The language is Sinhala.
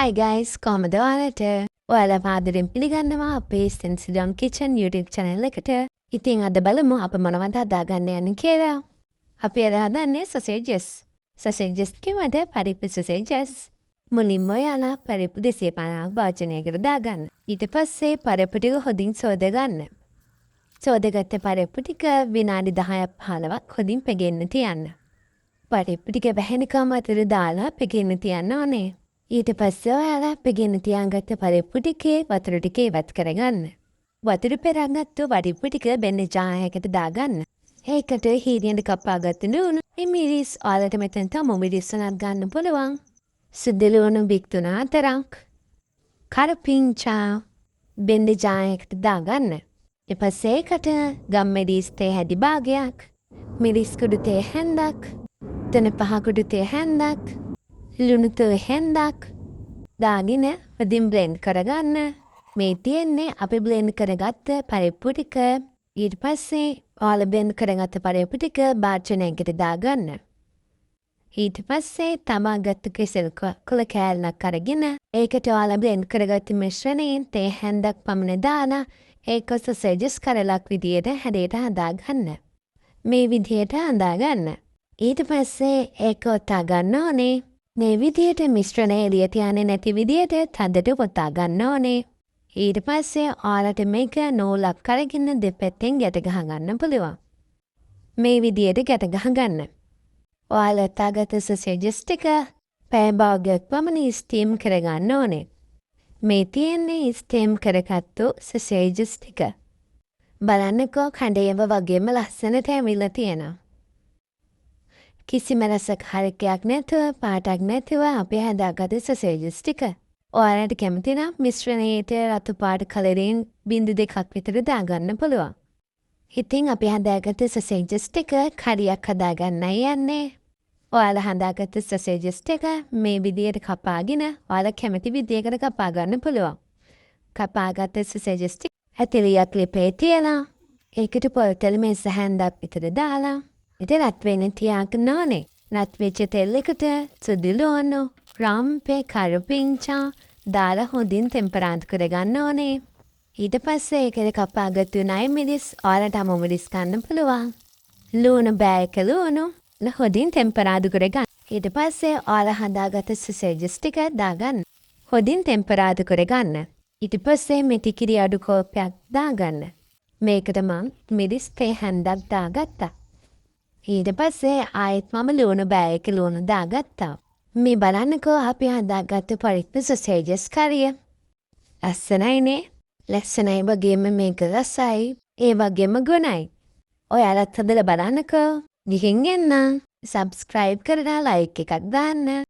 Hi guys, කොහමද ඔයාලට? ඔයාලා ආදරෙන් පිළිගන්නවා අපේ Sensitive Kitchen YouTube channel එකට. ඉතින් අද බලමු අප මොනවද හදාගන්න යන්නේ කියලා. අපි අද හදන්නේ sausages. Sausages කියවද පරිප්පු sausages. මුලින්ම ඔයාලා පරිප්පු 250ක් භාජනයකට දාගන්න. ඊට පස්සේ පරිප්පු ටික හොඳින් සෝදගන්න. සෝදගත්ත පරිප්පු ටික විනාඩි 10ක් 15ක් හොඳින් පෙගෙන්න තියන්න. පරිප්පු ටික වැහෙනකම් අතර දාලා පෙගෙන්න තියන්න ඕනේ. ඊට පස්සේ ඔයාලා පෙගෙන්න තියාගත්ත පරිප්පු ටිකේ වතුර ටික ඉවත් කරගන්න. වතුර පෙරාගත්තු පරිප්පු ටික බෙන්න ජායකට දාගන්න. ඒකට හීනියට කපාගත්තු ලුණු, මිරිස් ඔයාලට මෙතන තම මිරිස් උනත් ගන්න පුළුවන්. සුදු ලුණු බික් 3-4ක්. කරපිංචා බෙන්න ජායකට දාගන්න. ඊට පස්සේ ඒකට ගම්මැදිස් තේ හැදි භාගයක්, මිරිස් කුඩු තේ හැන්දක්, තන පහ කුඩු තේ හැන්දක්, ලුණු තේ හැන්දක් දාගෙන වදින් බ්ලෙන්ඩ් කරගන්න. මේ තියෙන්නේ අපි බ්ලෙන්ඩ් කරගත්ත පරිප්පු ටික. ඊට පස්සේ ඔයාලා බ්ලෙන්ඩ් කරගත්ත පරිප්පු ටික භාජනයකට දාගන්න. ඊට පස්සේ තමාගත්තු කෙසෙල් කොළ කෑල්ලක් අරගෙන ඒකට ඔයාලා බ්ලෙන්ඩ් කරගත්ත මිශ්‍රණයෙන් තේ හැන්දක් පමණ දාලා ඒක sausages කරලක් විදියට හැඩයට හදාගන්න. මේ විදියට හදාගන්න. ඊට පස්සේ ඒක ඔතා ගන්න ඕනේ. මේ විදියට මිශ්‍රණය එළියට යන්නේ නැති විදියට තදට ඔතා ගන්න ඕනේ. ඊට පස්සේ ඔයාලට මේක නූලක් අරගෙන දෙපැත්තෙන් ගැට ගහ ගන්න පුළුවන්. මේ විදියට ගැට ගහ ගන්න. ඔයාලා ඔතාගත්ත sausages ටික පැය භාගයක් පමණ ස්ටීම් කරගන්න ඕනේ. මේ තියෙන්නේ ස්ටීම් කරගත්තු sausages ටික. බලන්නකෝ කඩේම වගේම ලස්සනට ඇවිල්ලා තියෙනවා. කිසිම රසක් හරකයක් නැතුව පාටක් නැතුව අපි හදාගත්ත sausages ටික. ඔයාලට කැමති නම් මිශ්‍රණයට රතු පාට කලරින් 0.2ක් විතර දාගන්න පුළුවන්. ඉතින් අපි හදාගත්ත sausages ටික කරියක් හදාගන්නයි යන්නේ. ඔයාලා හදාගත්ත sausages ටික මේ විදියට කපාගෙන ඔයාලා කැමති විදියකට කපා ගන්න පුළුවන්. කපාගත්ත sausages ටික ඇතිරියක් ලිපේ තියලා ඒකට පොල් තෙල් මේස හැන්දක් විතර දාලා ඉතින් රත් වෙන්න තියාගන්න ඕනේ. රත් වෙච්ච තෙල් එකට සුදු ලුණු, රම්පේ, කරපිංචා දාලා හොඳින් ටෙම්පරාදු කරගන්න ඕනේ. ඊට පස්සේ ඒකට කපාගත්තු නයි මිරිස් ඔයාලට අමු මිරිස් ගන්න පුළුවන්. ලුණු බෑයක ලුණු හොඳින් ටෙම්පරාදු කරගන්න. ඊට පස්සේ ඔයාලා හදාගත්ත sausages ටික දාගන්න. හොඳින් ටෙම්පරාදු කරගන්න. ඊට පස්සේ මෙති කිරි අඩු කෝප්පයක් දාගන්න. මේකට මම මිරිස් තේ හැන්දක් දාගත්තා. ඊට පස්සේ ආයෙත් මම ලුණු බෑයක ලුණු දාගත්තා. මේ බලන්නකෝ අපි හදාගත්ත පරිප්පු sausages කරිය. ලස්සනයිනේ. ලස්සනයි වගේම මේක රසයි. ඒ වගේම ගුණයි. ඔයාලත් හදලා බලන්නකෝ. ගිහින් එන්න. subscribe කරලා like එකක් දාන්න.